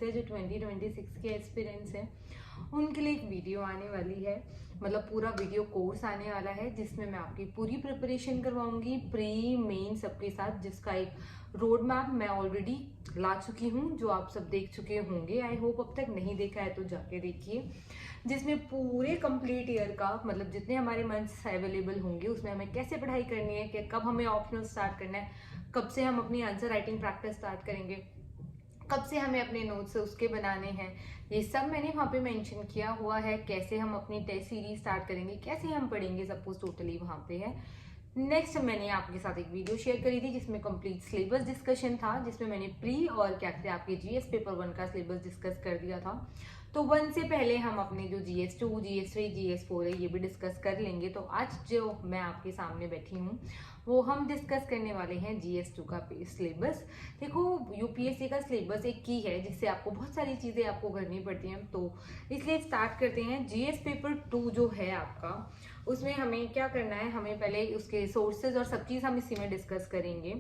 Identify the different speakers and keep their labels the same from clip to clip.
Speaker 1: से जो 2026 के एक्सपीरियंस है उनके लिए एक वीडियो आने वाली है, मतलब पूरा वीडियो कोर्स आने वाला है जिसमें मैं आपकी पूरी प्रिपरेशन करवाऊंगी प्री मेन सबके साथ, जिसका एक रोड मैप मैं ऑलरेडी ला चुकी हूँ जो आप सब देख चुके होंगे। आई होप अब तक नहीं देखा है तो जाके देखिए, जिसमें पूरे कंप्लीट ईयर का मतलब जितने हमारे मंथ्स अवेलेबल होंगे उसमें हमें कैसे पढ़ाई करनी है, कि कब हमें ऑप्शनल स्टार्ट करना है, कब से हम अपनी आंसर राइटिंग प्रैक्टिस स्टार्ट करेंगे, कब से हमें अपने नोट्स उसके बनाने हैं, ये सब मैंने वहाँ पे मेंशन किया हुआ है। कैसे हम अपनी टेस्ट सीरीज स्टार्ट करेंगे, कैसे हम पढ़ेंगे, सब कुछ टोटली वहाँ पे है। नेक्स्ट मैंने आपके साथ एक वीडियो शेयर करी थी जिसमें कंप्लीट सिलेबस डिस्कशन था, जिसमें मैंने प्री और क्या कहते हैं आपके जीएस पेपर 1 का सिलेबस डिस्कस कर दिया था। तो 1 से पहले हम अपने जो GS 2, GS 3, GS 4 है ये भी डिस्कस कर लेंगे। तो आज जो मैं आपके सामने बैठी हूँ वो हम डिस्कस करने वाले हैं GS 2 का सिलेबस। देखो यूपीएससी का सिलेबस एक की है जिससे आपको बहुत सारी चीज़ें आपको करनी पड़ती हैं, तो इसलिए स्टार्ट करते हैं। GS पेपर 2 जो है आपका, उसमें हमें क्या करना है, हमें पहले उसके सोर्सेज और सब चीज़ हम इसी में डिस्कस करेंगे।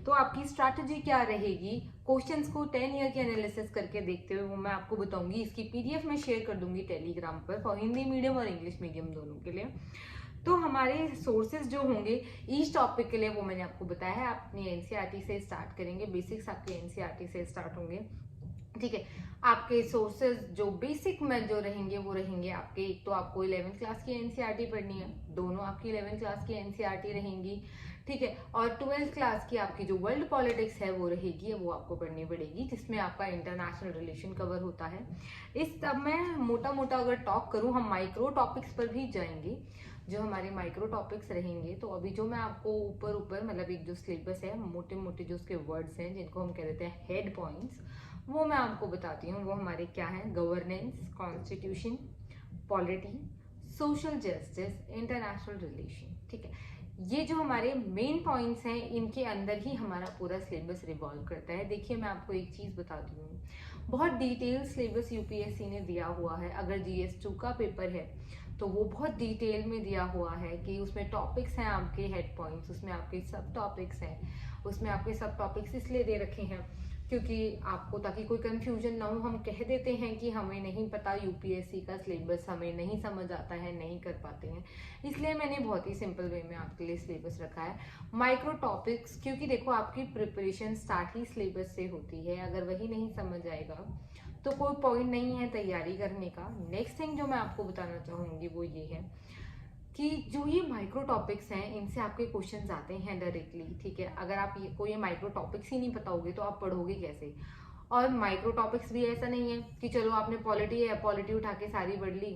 Speaker 1: तो आपकी स्ट्रैटेजी क्या रहेगी, क्वेश्चंस को 10 ईयर की एनालिसिस करके देखते हुए वो मैं आपको बताऊंगी। इसकी पीडीएफ मैं शेयर कर दूंगी टेलीग्राम पर फॉर हिंदी मीडियम और इंग्लिश मीडियम दोनों के लिए। तो हमारे सोर्सेज जो होंगे ईच टॉपिक के लिए वो मैंने आपको बताया है। आप अपनी एनसीईआरटी से स्टार्ट करेंगे, बेसिक्स आपके एनसीईआरटी से स्टार्ट होंगे, ठीक है। आपके सोर्सेज जो बेसिक में जो रहेंगे वो रहेंगे आपके, एक तो आपको 11th क्लास की एनसीईआरटी पढ़नी है, दोनों आपकी 11th क्लास की एनसीईआरटी रहेंगी, ठीक है। और 12th क्लास की आपकी जो वर्ल्ड पॉलिटिक्स है वो रहेगी, वो आपको पढ़नी पड़ेगी, जिसमें आपका इंटरनेशनल रिलेशन कवर होता है। इस तब मैं मोटा मोटा अगर टॉक करूँ, हम माइक्रो टॉपिक्स पर भी जाएंगे, जो हमारे माइक्रो टॉपिक्स रहेंगे। तो अभी जो मैं आपको ऊपर ऊपर मतलब एक जो सिलेबस है, मोटे मोटे जो उसके वर्ड्स हैं जिनको हम कह देते हैं हेड पॉइंट्स, वो मैं आपको बताती हूँ। वो हमारे क्या हैं, governance, constitution, polity, social justice, international relation, ठीक है। ये जो हमारे मेन पॉइंट्स हैं इनके अंदर ही हमारा पूरा सिलेबस रिवॉल्व करता है। देखिए मैं आपको एक चीज़ बताती हूँ, बहुत डिटेल सिलेबस यूपीएससी ने दिया हुआ है। अगर GS 2 का पेपर है तो वो बहुत डिटेल में दिया हुआ है कि उसमें टॉपिक्स हैं आपके हेड पॉइंट्स, उसमें आपके सब टॉपिक्स हैं, उसमें आपके सब टॉपिक्स इसलिए दे रखे हैं क्योंकि आपको, ताकि कोई कंफ्यूजन ना हो। हम कह देते हैं कि हमें नहीं पता यूपीएससी का सिलेबस, हमें नहीं समझ आता है, नहीं कर पाते हैं, इसलिए मैंने बहुत ही सिंपल वे में आपके लिए सिलेबस रखा है। माइक्रो टॉपिक्स, क्योंकि देखो आपकी प्रिपरेशन स्टार्ट ही सिलेबस से होती है, अगर वही नहीं समझ आएगा तो कोई पॉइंट नहीं है तैयारी करने का। नेक्स्ट थिंग जो मैं आपको बताना चाहूँगी वो ये है कि जो ये माइक्रो टॉपिक्स हैं इनसे आपके क्वेश्चंस आते हैं डायरेक्टली, ठीक है। अगर आप ये कोई माइक्रो टॉपिक्स ही नहीं पता होगे तो आप पढ़ोगे कैसे। और माइक्रो टॉपिक्स भी ऐसा नहीं है कि चलो आपने पॉलिटी है, पॉलिटी उठा के सारी पढ़ ली।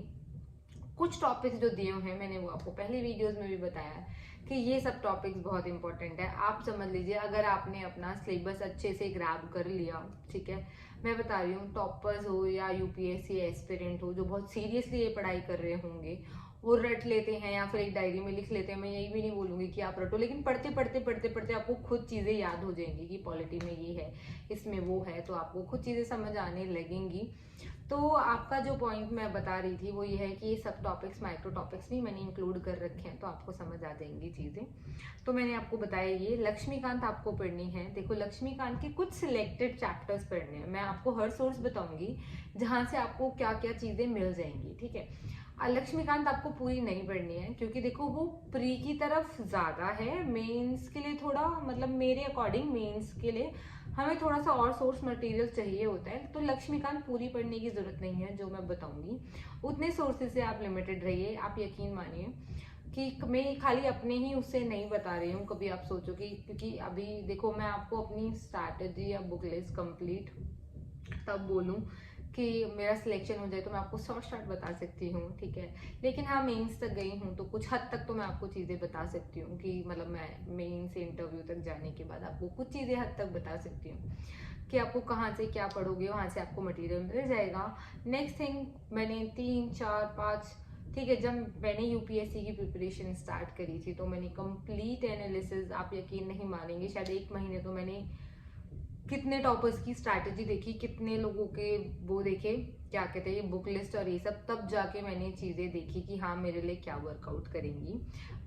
Speaker 1: कुछ टॉपिक्स जो दिए हैं मैंने वो आपको पहले वीडियोस में भी बताया है कि ये सब टॉपिक्स बहुत इंपॉर्टेंट है। आप समझ लीजिए, अगर आपने अपना सिलेबस अच्छे से ग्रैब कर लिया, ठीक है, मैं बता रही हूँ, टॉपर्स हो या यूपीएससी एस्पिरेंट हो जो बहुत सीरियसली ये पढ़ाई कर रहे होंगे, वो रट लेते हैं या फिर एक डायरी में लिख लेते हैं। मैं यही भी नहीं बोलूंगी कि आप रटो, लेकिन पढ़ते पढ़ते पढ़ते पढ़ते आपको खुद चीज़ें याद हो जाएंगी कि पॉलिटी में ये है, इसमें वो है, तो आपको खुद चीज़ें समझ आने लगेंगी। तो आपका जो पॉइंट मैं बता रही थी वो ये है कि ये सब टॉपिक्स, माइक्रो टॉपिक्स भी मैंने इंक्लूड कर रखे हैं, तो आपको समझ आ जाएंगी चीज़ें। तो मैंने आपको बताया ये लक्ष्मीकांत आपको पढ़नी है। देखो लक्ष्मीकांत के कुछ सिलेक्टेड चैप्टर्स पढ़ने हैं, मैं आपको हर सोर्स बताऊंगी जहाँ से आपको क्या क्या चीज़ें मिल जाएंगी, ठीक है। लक्ष्मीकांत आपको पूरी नहीं पढ़नी है क्योंकि देखो वो प्री की तरफ ज़्यादा है, मेंस के लिए थोड़ा, मतलब मेरे अकॉर्डिंग मेंस के लिए हमें थोड़ा सा और सोर्स मटेरियल चाहिए होता है। तो लक्ष्मीकांत पूरी पढ़ने की जरूरत नहीं है, जो मैं बताऊंगी उतने सोर्सेज से आप लिमिटेड रहिए। आप यकीन मानिए कि मैं खाली अपने ही उससे नहीं बता रही हूँ, कभी आप सोचो कि, क्योंकि अभी देखो मैं आपको अपनी स्ट्रैटेजी या बुक लिस्ट कंप्लीट तब बोलूँ कि मेरा सिलेक्शन हो जाए तो मैं आपको शॉर्ट बता सकती हूँ, ठीक है। लेकिन हाँ मेंस तक गई हूँ तो कुछ हद तक तो मैं आपको चीज़ें बता सकती हूँ कि मतलब मैं मेन से इंटरव्यू तक जाने के बाद आपको कुछ चीज़ें हद तक बता सकती हूँ कि आपको कहाँ से क्या पढ़ोगे वहाँ से आपको मटेरियल मिल जाएगा। नेक्स्ट थिंग, मैंने 3, 4, 5, ठीक है, जब मैंने यूपीएससी की प्रिपरेशन स्टार्ट करी थी तो मैंने कंप्लीट एनालिसिस, आप यकीन नहीं मानेंगे, शायद 1 महीने तो मैंने कितने टॉपर्स की स्ट्रैटेजी देखी, कितने लोगों के वो देखे, क्या कहते हैं ये बुक लिस्ट और ये सब, तब जाके मैंने चीज़ें देखी कि हाँ मेरे लिए क्या वर्कआउट करेंगी।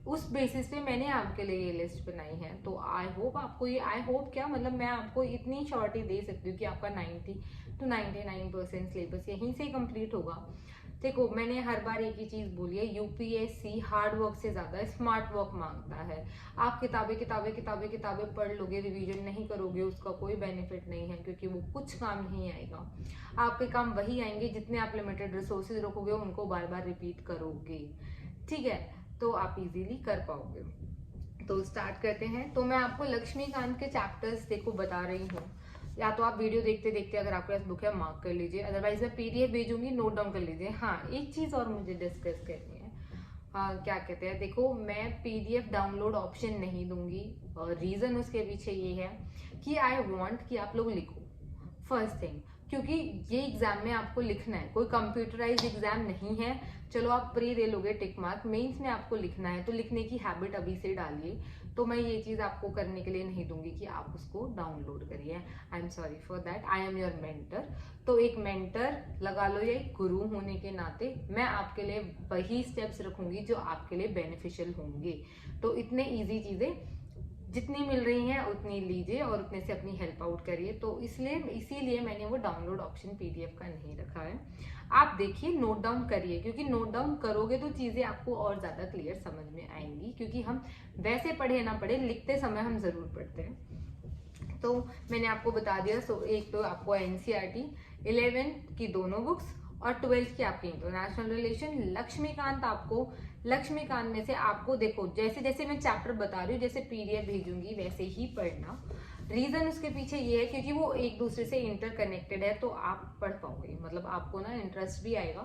Speaker 1: उस बेसिस पे मैंने आपके लिए ये लिस्ट बनाई है। तो आई होप आपको ये, आई होप क्या मतलब मैं आपको इतनी श्योरिटी दे सकती हूँ कि आपका 90 तो 99% सिलेबस यहीं से कंप्लीट होगा। देखो मैंने हर बार एक ही चीज बोली है, यूपीएससी हार्ड वर्क से ज्यादा स्मार्ट वर्क मांगता है। आप किताबें किताबें किताबें किताबें पढ़ लोगे, रिवीजन नहीं करोगे, उसका कोई बेनिफिट नहीं है, क्योंकि वो कुछ काम नहीं आएगा। आपके काम वही आएंगे जितने आप लिमिटेड रिसोर्सेज रखोगे, उनको बार बार रिपीट करोगे, ठीक है, तो आप इजीली कर पाओगे। तो स्टार्ट करते हैं। तो मैं आपको लक्ष्मीकांत के चैप्टर्स देखो बता रही हूँ, या तो आप वीडियो देखते देखते अगर आपके पास बुक है मार्क कर लीजिए, अदरवाइज मैं पीडीएफ भेजूंगी, नोट डाउन कर लीजिए। हाँ, एक चीज और मुझे डिस्कस करनी है। क्या कहते हैं, देखो मैं पीडीएफ डाउनलोड ऑप्शन नहीं दूंगी, और रीजन उसके पीछे ये है कि आई वांट कि आप लोग लिखो फर्स्ट थिंग, क्योंकि ये एग्जाम में आपको लिखना है, कोई कंप्यूटराइज एग्जाम नहीं है। चलो आप प्री दे लोगे टिक मार्क, मेंस में आपको लिखना है, तो लिखने की हैबिट अभी से डालिए। तो मैं ये चीज आपको करने के लिए नहीं दूंगी कि आप उसको डाउनलोड करिए। I am sorry for that, I am your mentor. तो एक मेंटर लगा लो या एक गुरु होने के नाते मैं आपके लिए वही स्टेप्स रखूंगी जो आपके लिए बेनिफिशियल होंगे। तो इतने इजी चीजें जितनी मिल रही हैं उतनी लीजिए और उतने से अपनी हेल्प आउट करिए। तो इसीलिए मैंने वो डाउनलोड ऑप्शन पीडीएफ का नहीं रखा है। आप देखिए, नोट डाउन करिए, क्योंकि नोट डाउन करोगे तो चीजें आपको और ज्यादा क्लियर समझ में आएंगी, क्योंकि हम वैसे पढ़े ना पढ़े, लिखते समय हम जरूर पढ़ते हैं। तो मैंने आपको बता दिया। सो एक तो आपको एनसीईआरटी 11th की दोनों बुक्स और 12th की आपकी इंटरनेशनल रिलेशन। लक्ष्मीकांत में से आपको देखो, जैसे जैसे मैं चैप्टर बता रही हूँ, जैसे पीडीएफ भेजूंगी वैसे ही पढ़ना। रीजन उसके पीछे ये है क्योंकि वो एक दूसरे से इंटरकनेक्टेड है, तो आप पढ़ पाओगे, मतलब आपको ना इंटरेस्ट भी आएगा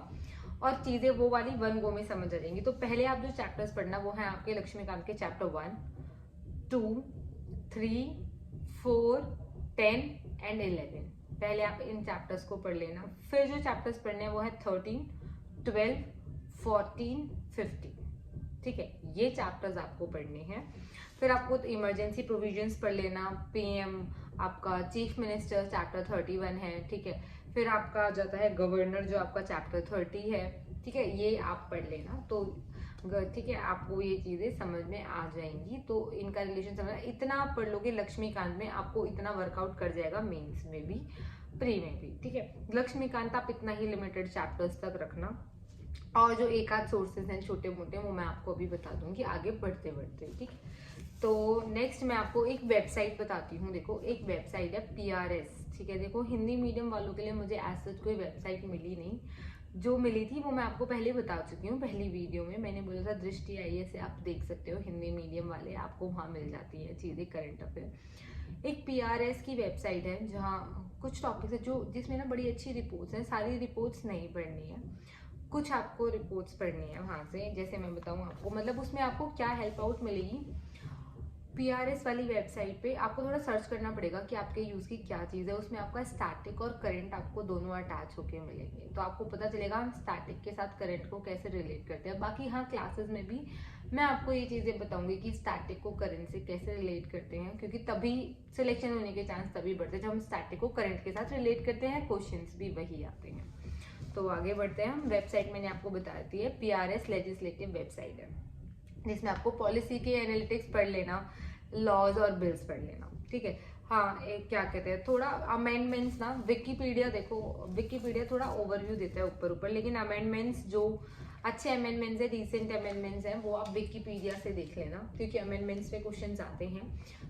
Speaker 1: और चीजें वो वाली वन गो में समझ आ जाएंगी। तो पहले आप जो चैप्टर्स पढ़ना वो है आपके लक्ष्मीकांत के चैप्टर 1, 2, 3, 4, 10 एंड 11। पहले आप इन चैप्टर्स को पढ़ लेना। फिर जो चैप्टर्स पढ़ने हैं वो है 13, 12, 14, 15, ठीक है, ये चैप्टर्स आपको पढ़ने हैं। फिर आपको इमरजेंसी प्रोविजंस पढ़ लेना, पीएम आपका चीफ मिनिस्टर चैप्टर 31 है, ठीक है। फिर आपका आ जाता है गवर्नर जो आपका चैप्टर 30 है, ठीक है, ये आप पढ़ लेना। तो ठीक है, आपको ये चीजें समझ में आ जाएंगी। तो इनका रिलेशन समझना, इतना आप पढ़ लोगे लक्ष्मीकांत में, आपको इतना वर्कआउट कर जाएगा मेंस में भी, प्री में भी, ठीक है। लक्ष्मीकांत आप इतना ही लिमिटेड चैप्टर्स तक रखना, और जो एक आध सोर्सेज हैं छोटे मोटे वो मैं आपको अभी बता दूंगी आगे बढ़ते बढ़ते, ठीक है। तो नेक्स्ट मैं आपको एक वेबसाइट बताती हूँ। देखो एक वेबसाइट है पीआरएस, ठीक है। देखो हिंदी मीडियम वालों के लिए मुझे एज सच कोई वेबसाइट मिली नहीं, जो मिली थी वो मैं आपको पहले बता चुकी हूँ। पहली वीडियो में मैंने बोला था दृष्टि आईए से आप देख सकते हो, हिंदी मीडियम वाले आपको वहाँ मिल जाती है चीज़ें, करंट अफेयर। एक पीआरएस की वेबसाइट है जहाँ कुछ टॉपिक्स है जो जिसमें ना बड़ी अच्छी रिपोर्ट्स हैं। सारी रिपोर्ट्स नहीं पढ़नी है, कुछ आपको रिपोर्ट्स पढ़नी है वहाँ से। जैसे मैं बताऊँ आपको, मतलब उसमें आपको क्या हेल्प आउट मिलेगी। पीआरएस वाली वेबसाइट पे आपको थोड़ा सर्च करना पड़ेगा कि आपके यूज़ की क्या चीज़ है। उसमें आपका स्टैटिक और करंट आपको दोनों अटैच होके मिलेंगे, तो आपको पता चलेगा हम स्टैटिक के साथ करंट को कैसे रिलेट करते हैं। बाकी हाँ, क्लासेस में भी मैं आपको ये चीज़ें बताऊंगी कि स्टैटिक को करंट से कैसे रिलेट करते हैं, क्योंकि तभी सिलेक्शन होने के चांस तभी बढ़ते हैं जब हम स्टैटिक को करंट के साथ रिलेट करते हैं, क्वेश्चंस भी वही आते हैं। तो आगे बढ़ते हैं हम। वेबसाइट मैंने आपको बता दी है, पीआरएस लेजिस्लेटिव वेबसाइट है, जिसमें आपको पॉलिसी के एनालिटिक्स पढ़ लेना, लॉज और बिल्स पढ़ लेना, ठीक है। हाँ, एक क्या कहते हैं, थोड़ा अमेंडमेंट्स ना, विकिपीडिया देखो, विकिपीडिया थोड़ा ओवरव्यू देता है ऊपर ऊपर, लेकिन अमेंडमेंट्स जो अच्छे अमेंडमेंट्स है, रिसेंट अमेंडमेंट्स हैं, वो आप विकिपीडिया से देख लेना, क्योंकि अमेंडमेंट्स पे क्वेश्चंस आते हैं।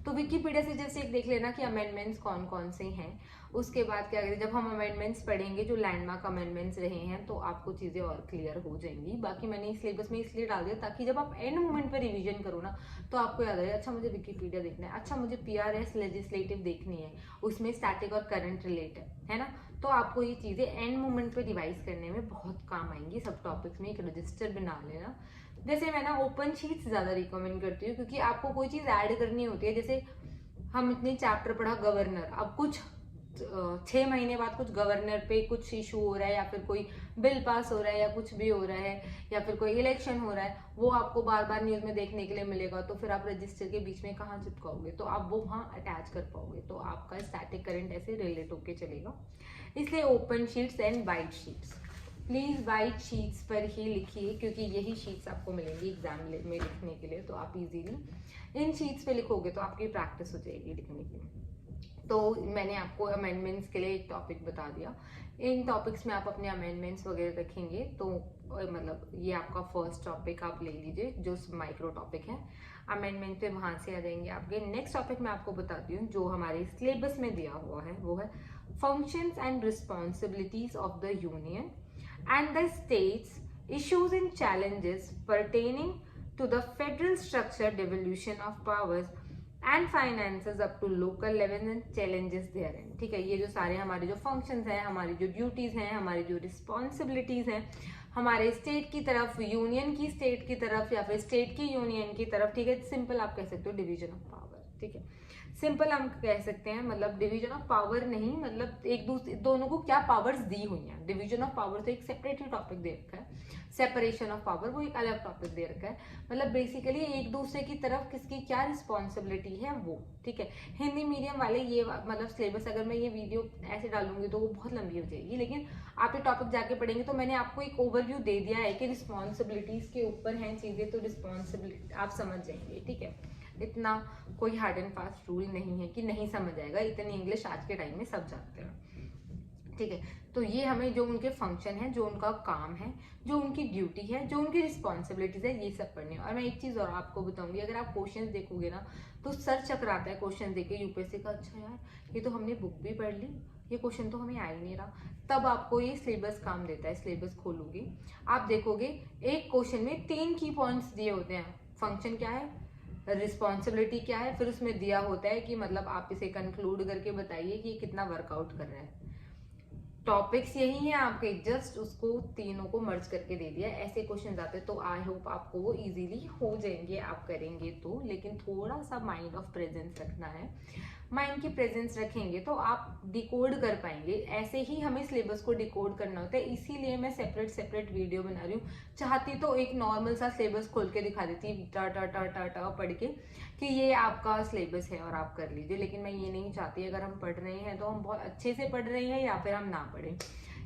Speaker 1: तो विकिपीडिया से जैसे एक देख लेना कि अमेंडमेंट्स कौन कौन से हैं। उसके बाद क्या कहते हैं, जब हम अमेंडमेंट्स पढ़ेंगे जो लैंडमार्क अमेंडमेंट्स रहे हैं, तो आपको चीज़ें और क्लियर हो जाएंगी। बाकी मैंने सिलेबस में इसलिए डाल दिया ताकि जब आप एंड मोमेंट पर रिवीजन करो ना, तो आपको याद आए, अच्छा मुझे विकिपीडिया देखना है, अच्छा मुझे पीआरएस लेजिस्लेटिव देखनी है, उसमें स्टैटिक और करंट रिलेट है ना। तो आपको ये चीज़ें एंड मोमेंट पे रिवाइज करने में बहुत काम आएंगी। सब टॉपिक्स में एक रजिस्टर बना लेना। जैसे मैं ना ओपन शीट्स ज़्यादा रिकमेंड करती हूँ, क्योंकि आपको कोई चीज़ ऐड करनी होती है। जैसे हम इतने चैप्टर पढ़ा गवर्नर, अब कुछ 6 महीने बाद कुछ गवर्नर पे कुछ इशू हो रहा है, या फिर कोई बिल पास हो रहा है, या कुछ भी हो रहा है, या फिर कोई इलेक्शन हो रहा है, वो आपको बार बार न्यूज़ में देखने के लिए मिलेगा। तो फिर आप रजिस्टर के बीच में कहाँ चिपकाओगे, तो आप वो वहाँ अटैच कर पाओगे, तो आपका स्टैटिक करंट ऐसे रिलेट होके चलेगा। इसलिए open sheets and white sheets, please white sheets पर ही लिखिए, क्योंकि यही शीट्स आपको मिलेंगी एग्जाम में लिखने के लिए। तो आप इजीली इन शीट्स पे लिखोगे तो आपकी प्रैक्टिस हो जाएगी लिखने की। तो मैंने आपको अमेंडमेंट्स के लिए एक टॉपिक बता दिया। इन टॉपिक्स में आप अपने अमेंडमेंट्स वगैरह रखेंगे तो मतलब ये आपका फर्स्ट टॉपिक आप ले लीजिए जो माइक्रो टॉपिक है। अमेंडमेंट पे वहां से आ जाएंगे आपके। नेक्स्ट टॉपिक मैं आपको बताती हूँ जो हमारे सिलेबस में दिया हुआ है, वो है functions and responsibilities of the union and the states, issues and challenges pertaining to the federal structure, devolution of powers and finances up to local level and challenges therein. ठीक है, ये जो सारे हमारे जो फंक्शंस हैं, हमारी जो ड्यूटीज हैं, हमारी जो रिस्पॉन्सिबिलिटीज हैं, हमारे स्टेट की तरफ, यूनियन की स्टेट की तरफ या फिर स्टेट की यूनियन की तरफ। ठीक है, सिंपल आप कह सकते हो डिवीजन ऑफ पावर। ठीक है, सिंपल हम कह सकते हैं, मतलब डिवीजन ऑफ पावर नहीं, मतलब एक दूसरे दोनों को क्या पावर्स दी हुई हैं। डिवीजन ऑफ पावर तो एक सेपरेट ही टॉपिक दे रखा है, सेपरेशन ऑफ पावर वो एक अलग टॉपिक दे रखा है। मतलब बेसिकली एक दूसरे की तरफ किसकी क्या रिस्पॉन्सिबिलिटी है वो। ठीक है, हिंदी मीडियम वाले ये मतलब सिलेबस, अगर मैं ये वीडियो ऐसे डालूंगी तो वो बहुत लंबी हो जाएगी, लेकिन आप ये टॉपिक जाके पढ़ेंगे तो मैंने आपको एक ओवरव्यू दे दिया है कि रिस्पॉन्सिबिलिटीज के ऊपर हैं चीजें, तो रिस्पॉन्सिबिलिटी आप समझ जाएंगे। ठीक है, इतना कोई हार्ड एंड फास्ट रूल नहीं है कि नहीं समझ आएगा, इतनी इंग्लिश आज के टाइम में सब जानते हैं। ठीक है, तो ये हमें जो उनके फंक्शन है, जो उनका काम है, जो उनकी ड्यूटी है, जो उनकी रिस्पॉन्सिबिलिटीज है, ये सब पढ़ने। और मैं एक चीज और आपको बताऊंगी, अगर आप क्वेश्चंस देखोगे ना तो सर चकराता है क्वेश्चन देखे यूपीएससी का। अच्छा यार, ये तो हमने बुक भी पढ़ ली, ये क्वेश्चन तो हमें आ ही नहीं रहा। तब आपको ये सिलेबस काम देता है। सिलेबस खोलोगे, आप देखोगे एक क्वेश्चन में 3 की पॉइंट्स दिए होते हैं। फंक्शन क्या है, रिस्पॉन्सिबिलिटी क्या है, फिर उसमें दिया होता है कि मतलब आप इसे कंक्लूड करके बताइए कि ये कितना वर्कआउट कर रहा है। टॉपिक्स यही है आपके, जस्ट उसको तीनों को मर्ज करके दे दिया। ऐसे क्वेश्चन आते हैं तो आई होप आपको वो इजीली हो जाएंगे, आप करेंगे तो। लेकिन थोड़ा सा माइंड ऑफ प्रेजेंस रखना है। माइंड की प्रेजेंस रखेंगे तो आप डिकोड कर पाएंगे। ऐसे ही हमें सिलेबस को डिकोड करना होता है, इसीलिए मैं सेपरेट वीडियो बना रही हूँ। चाहती तो एक नॉर्मल सा सिलेबस खोल के दिखा देती टा टा टा टा टा पढ़ के कि ये आपका सिलेबस है और आप कर लीजिए, लेकिन मैं ये नहीं चाहती। अगर हम पढ़ रहे हैं तो हम बहुत अच्छे से पढ़ रहे हैं या फिर हम ना पढ़ें।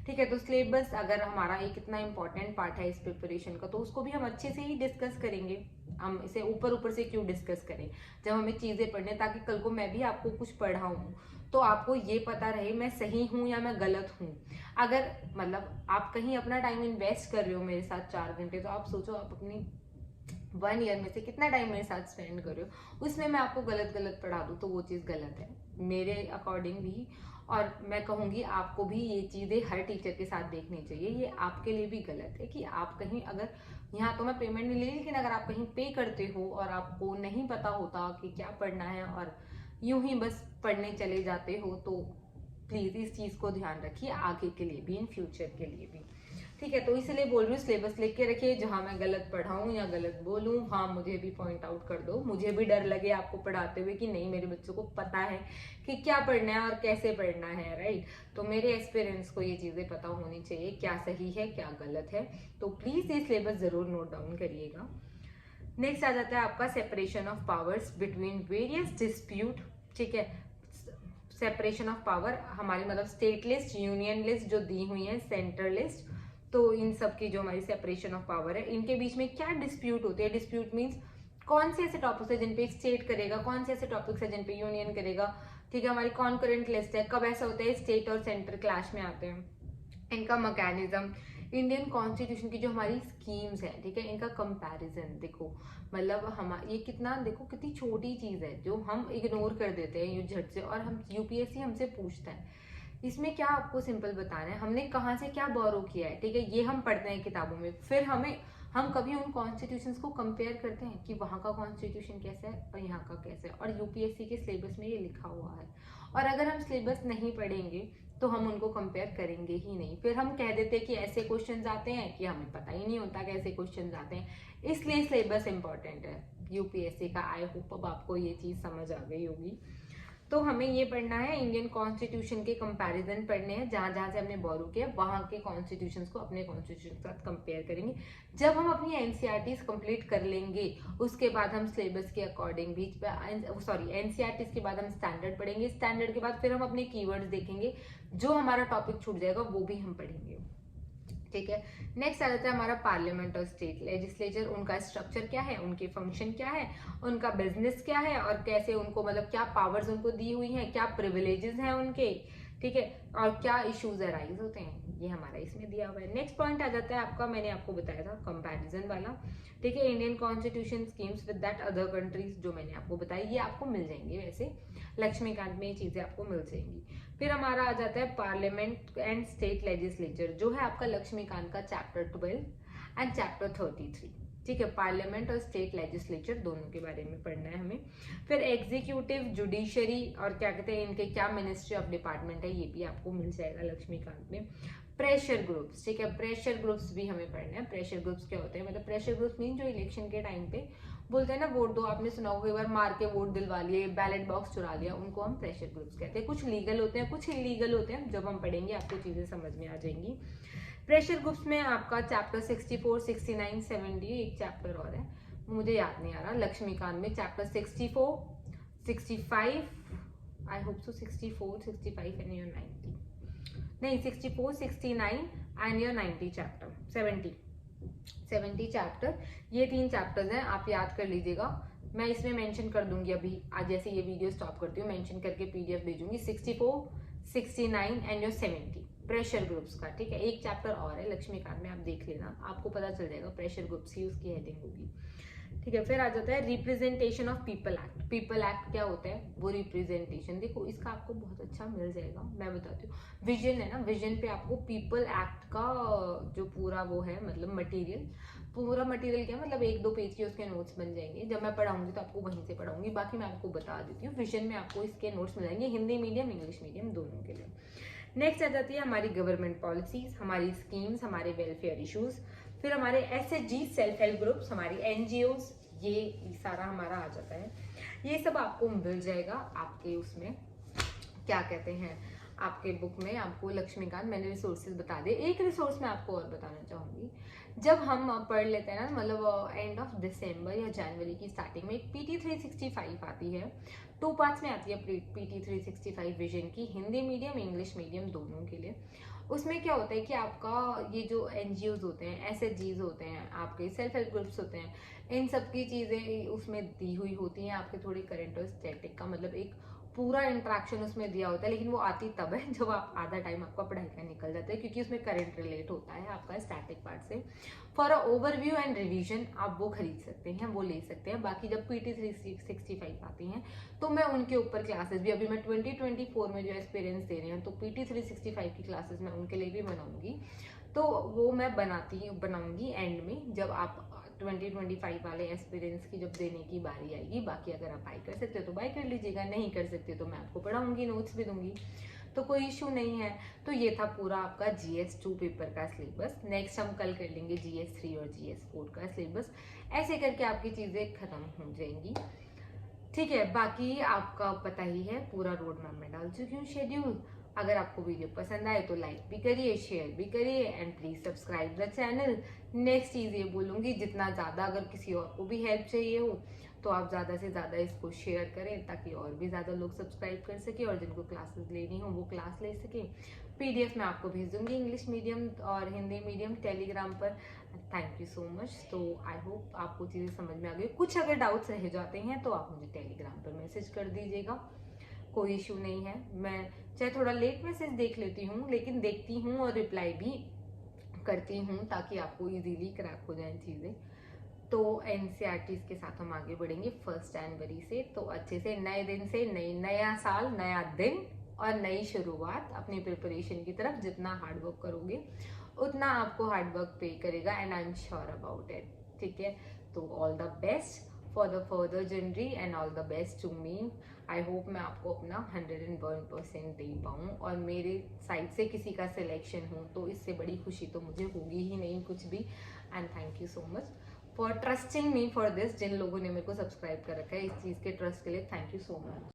Speaker 1: ठीक है, तो सिलेबस अगर हमारा एक इतना इंपॉर्टेंट पार्ट है इस प्रिपरेशन का, तो उसको भी हम अच्छे से ही डिस्कस करेंगे। हम इसे ऊपर से क्यों डिस्कस करें जब हमें चीजें पढ़ने, ताकि कल को मैं भी आपको कुछ पढ़ाऊं तो आपको ये पता रहे मैं सही हूं या मैं गलत हूं। अगर मतलब आप कहीं अपना टाइम इन्वेस्ट कर रहे हो मेरे साथ 4 घंटे, तो आप सोचो आप अपनी 1 ईयर में से कितना टाइम मेरे साथ स्पेंड कर रहे हो, उसमें मैं आपको गलत पढ़ा दूं तो वो चीज़ गलत है मेरे अकॉर्डिंग भी। और मैं कहूँगी आपको भी ये चीज़ें हर टीचर के साथ देखनी चाहिए। ये आपके लिए भी गलत है कि आप कहीं, अगर यहाँ तो मैं पेमेंट नहीं ले रही, लेकिन अगर आप कहीं पे करते हो और आपको नहीं पता होता कि क्या पढ़ना है और यूं ही बस पढ़ने चले जाते हो, तो प्लीज़ इस चीज़ को ध्यान रखिए आगे के लिए भी, इन फ्यूचर के लिए भी। ठीक है, तो इसलिए बोल रही हूँ सिलेबस लिख के रखिए। जहां मैं गलत पढ़ाऊं या गलत बोलूं, हाँ मुझे भी पॉइंट आउट कर दो। मुझे भी डर लगे आपको पढ़ाते हुए कि नहीं मेरे बच्चों को पता है कि क्या पढ़ना है और कैसे पढ़ना है, राइट। तो मेरे एक्सपीरियंस को ये चीजें पता होनी चाहिए, क्या सही है क्या गलत है। तो प्लीज ये सिलेबस जरूर नोट डाउन करिएगा। नेक्स्ट आ जाता है आपका separation of powers between various dispute. ठीक है, सेपरेशन ऑफ पावर हमारी मतलब स्टेट लिस्ट, यूनियन लिस्ट जो दी हुई है, सेंटर लिस्ट, तो इन सब की जो हमारी सेपरेशन ऑफ पावर है, इनके बीच में क्या डिस्प्यूट होते हैं। डिस्प्यूट मींस कौन से ऐसे टॉपिक्स है जिन पे स्टेट करेगा, कौन से ऐसे टॉपिक्स है जिन पे यूनियन करेगा। ठीक है, हमारी कॉन्करेंट लिस्ट है, कब ऐसा होता है स्टेट और सेंटर क्लैश में आते हैं, इनका मैकेनिज्म, इंडियन कॉन्स्टिट्यूशन की जो हमारी स्कीम्स है, ठीक है, इनका कंपैरिजन। देखो मतलब हम ये कितना, देखो कितनी छोटी चीज है जो हम इग्नोर कर देते हैं यूं झट से, और हम यूपीएससी हमसे पूछता है। इसमें क्या आपको सिंपल बताना है, हमने कहाँ से क्या बोरो किया है। ठीक है, ये हम पढ़ते हैं किताबों में, फिर हम कभी उन कॉन्स्टिट्यूशंस को कंपेयर करते हैं कि वहाँ का कॉन्स्टिट्यूशन कैसा है और यहाँ का कैसा है, और यूपीएससी के सिलेबस में ये लिखा हुआ है। और अगर हम सिलेबस नहीं पढ़ेंगे तो हम उनको कंपेयर करेंगे ही नहीं। फिर हम कह देते हैं कि ऐसे क्वेश्चंस आते हैं कि हमें पता ही नहीं होता कि ऐसे क्वेश्चंस आते हैं। इसलिए सिलेबस इंपॉर्टेंट है यूपीएससी का। आई होप अब आपको ये चीज़ समझ आ गई होगी। तो हमें ये पढ़ना है, इंडियन कॉन्स्टिट्यूशन के कंपैरिजन पढ़ने हैं, जहां जहां से हमने बोरो किया वहां के कॉन्स्टिट्यूशंस को अपने कॉन्स्टिट्यूशन के साथ कंपेयर करेंगे। जब हम अपनी एनसीईआरटीज कंप्लीट कर लेंगे उसके बाद हम सिलेबस के अकॉर्डिंग भी, सॉरी एनसीईआरटीज के बाद हम स्टैंडर्ड पढ़ेंगे, स्टैंडर्ड के बाद फिर हम अपने कीवर्ड्स देखेंगे, जो हमारा टॉपिक छूट जाएगा वो भी हम पढ़ेंगे। ठीक है। नेक्स्ट आ जाता है हमारा पार्लियामेंट और स्टेट लेजिस्लेचर। उनका स्ट्रक्चर क्या है, उनके फंक्शन क्या है, उनका बिजनेस क्या है और कैसे उनको मतलब क्या पावर्स उनको दी हुई हैं, क्या प्रिविलेजेस हैं उनके, ठीक है, और क्या इश्यूज अराइज होते हैं, ये हमारा इसमें दिया हुआ है। नेक्स्ट पॉइंट आ जाता है आपका, मैंने आपको बताया था कंपैरिजन वाला, ठीक है, Indian constitution schemes with that other countries, जो मैंने आपको बताया ये आपको मिल जाएंगे, वैसे लक्ष्मीकांत में ये चीजें आपको मिल जाएंगी। फिर हमारा आ जाता है पार्लियामेंट एंड स्टेट लेजिस्लेचर, जो है आपका लक्ष्मीकांत का चैप्टर 12 एंड चैप्टर 33, ठीक है। पार्लियामेंट और स्टेट लेजिस्लेचर दोनों के बारे में पढ़ना है हमें। फिर एग्जीक्यूटिव, जुडिशरी और क्या कहते हैं इनके क्या मिनिस्ट्री ऑफ डिपार्टमेंट है, ये भी आपको मिल जाएगा लक्ष्मीकांत में। प्रेशर ग्रुप्स, ठीक है, प्रेशर ग्रुप्स भी हमें पढ़ना है। प्रेशर ग्रुप्स क्या होते हैं, मतलब प्रेशर ग्रुप्स मीन जो इलेक्शन के टाइम पे बोलते हैं ना वोट दो, आपने सुना होगा, कई बार मार के वोट दिलवा लिए, बैलेट बॉक्स चुरा लिया, उनको हम प्रेशर ग्रुप्स कहते हैं। कुछ लीगल होते हैं, कुछ इलीगल होते हैं, जब हम पढ़ेंगे आपको चीजें समझ में आ जाएंगी। प्रेशर ग्रुप्स में आपका चैप्टर 64, 69, 70, एक चैप्टर और है मुझे याद नहीं आ रहा, लक्ष्मीकांत में chapter 64, 65, I hope so 64, 65 and your 90, नहीं 64, 69 एंड योर 90 चैप्टर, 70 चैप्टर, ये 3 चैप्टर्स हैं, आप याद कर लीजिएगा। मैं इसमें मेंशन कर दूंगी अभी, आज जैसे ये वीडियो स्टॉप करती हूँ मेंशन करके पीडीएफ भेजूंगी। 64, 69 एंड योर 70 प्रेशर ग्रुप्स का, ठीक है। एक चैप्टर और है लक्ष्मीकांत में, आप देख लेना, आपको पता चल जाएगा, प्रेशर ग्रुप्स ही उसकी हेडिंग होगी, ठीक है। फिर आ जाता है representation of people act. People act क्या होता है, वो रिप्रेजेंटेशन, देखो इसका आपको बहुत अच्छा मिल जाएगा, मैं बताती हूँ। विजन है ना, विजन पे आपको पीपल एक्ट का जो पूरा वो है मतलब मटेरियल, पूरा मटेरियल क्या मतलब 1-2 पेज के उसके नोट्स बन जाएंगे, जब मैं पढ़ाऊंगी तो आपको वहीं से पढ़ाऊंगी, बाकी मैं आपको बता देती हूँ। विजन में आपको इसके नोट्स मिल जाएंगे, हिंदी मीडियम इंग्लिश मीडियम दोनों के लिए। नेक्स्ट आ जाती है हमारी गवर्नमेंट पॉलिसीज, हमारी स्कीम्स, हमारे वेलफेयर इश्यूज। फिर हमारे एसएचजी सेल्फ हेल्प ग्रुप्स, हमारी एनजीओज, ये सारा हमारा आ जाता है। ये सब आपको मिल जाएगा आपके उसमें क्या कहते हैं, आपके बुक में आपको लक्ष्मीकांत, मैंने रिसोर्सेज बता दिए। एक रिसोर्स मैं आपको और बताना चाहूंगी, जब हम पढ़ लेते हैं ना मतलब एंड ऑफ दिसंबर या जनवरी की स्टार्टिंग में एक पीटी 365 आती है, 2 पार्ट्स में आती है पीटी 365 विजन की, हिंदी मीडियम इंग्लिश मीडियम दोनों के लिए। उसमें क्या होता है कि आपका ये जो एनजीओज होते हैं, एसएचजीज होते हैं, आपके सेल्फ हेल्प ग्रुप्स होते हैं, इन सब की चीज़ें उसमें दी हुई होती हैं, आपके थोड़ी करंट और स्टैटिक का मतलब एक पूरा इंट्रैक्शन उसमें दिया होता है, लेकिन वो आती तब है जब आप आधा टाइम आपका पढ़ाई का निकल जाता है, क्योंकि उसमें करंट रिलेट होता है आपका स्टैटिक पार्ट से। For a overview and revision आप वो खरीद सकते हैं, वो ले सकते हैं। बाकी जब पीटी 365 आती हैं तो मैं उनके ऊपर क्लासेस भी, अभी मैं 2024 में जो एक्सपीरियंस दे रही हूँ तो पीटी 365 की क्लासेस मैं उनके लिए भी बनाऊंगी, तो वो मैं बनाऊंगी एंड में, जब आप 2025 वाले एक्सपीरियंस की जब देने की बारी आएगी। बाकी अगर आप बाय कर सकते हो तो बाय कर लीजिएगा, नहीं कर सकते तो मैं आपको पढ़ाऊंगी, नोट्स भी दूंगी, तो कोई इशू नहीं है। तो ये था पूरा आपका GS2 पेपर का सिलेबस। नेक्स्ट हम कल कर लेंगे GS3 और GS4 का सिलेबस, ऐसे करके आपकी चीज़ें खत्म हो जाएंगी, ठीक है। बाकी आपका पता ही है, पूरा रोड मैप में डाल चुकी हूँ शेड्यूल। अगर आपको वीडियो पसंद आए तो लाइक भी करिए, शेयर भी करिए and please subscribe the channel. Next चीज़ ये बोलूँगी, जितना ज़्यादा अगर किसी और को भी हेल्प चाहिए हो तो आप ज़्यादा से ज़्यादा इसको शेयर करें, ताकि और भी ज़्यादा लोग सब्सक्राइब कर सके और जिनको क्लासेस लेनी हो वो क्लास ले सके। PDF मैं आपको भेज दूंगी इंग्लिश मीडियम और हिंदी मीडियम टेलीग्राम पर। Thank you so much. तो आई होप आपको चीज़ें समझ में आ गई। कुछ अगर डाउट्स रह जाते हैं तो आप मुझे टेलीग्राम पर मैसेज कर दीजिएगा, कोई इशू नहीं है। मैं चाहे थोड़ा लेट मैसेज देख लेती हूँ, लेकिन देखती हूँ और रिप्लाई भी करती हूँ, ताकि आपको इजीली क्रैक हो जाए चीज़ें। तो NCERTs के साथ हम आगे बढ़ेंगे 1 जनवरी से, तो अच्छे से नए दिन से नया साल, नया दिन और नई शुरुआत अपनी प्रिपरेशन की तरफ। जितना हार्ड वर्क करोगे उतना आपको हार्ड वर्क पे करेगा, and I am sure about it, ठीक है। तो all the best for the further journey and all the best to me. I hope मैं आपको अपना 101% दे पाऊँ, और मेरे साइड से किसी का सिलेक्शन हो तो इससे बड़ी खुशी तो मुझे होगी ही नहीं कुछ भी। And thank you so much for trusting me for this. जिन लोगों ने मेरे को सब्सक्राइब कर रखा है इस चीज़ के ट्रस्ट के लिए, थैंक यू सो मच।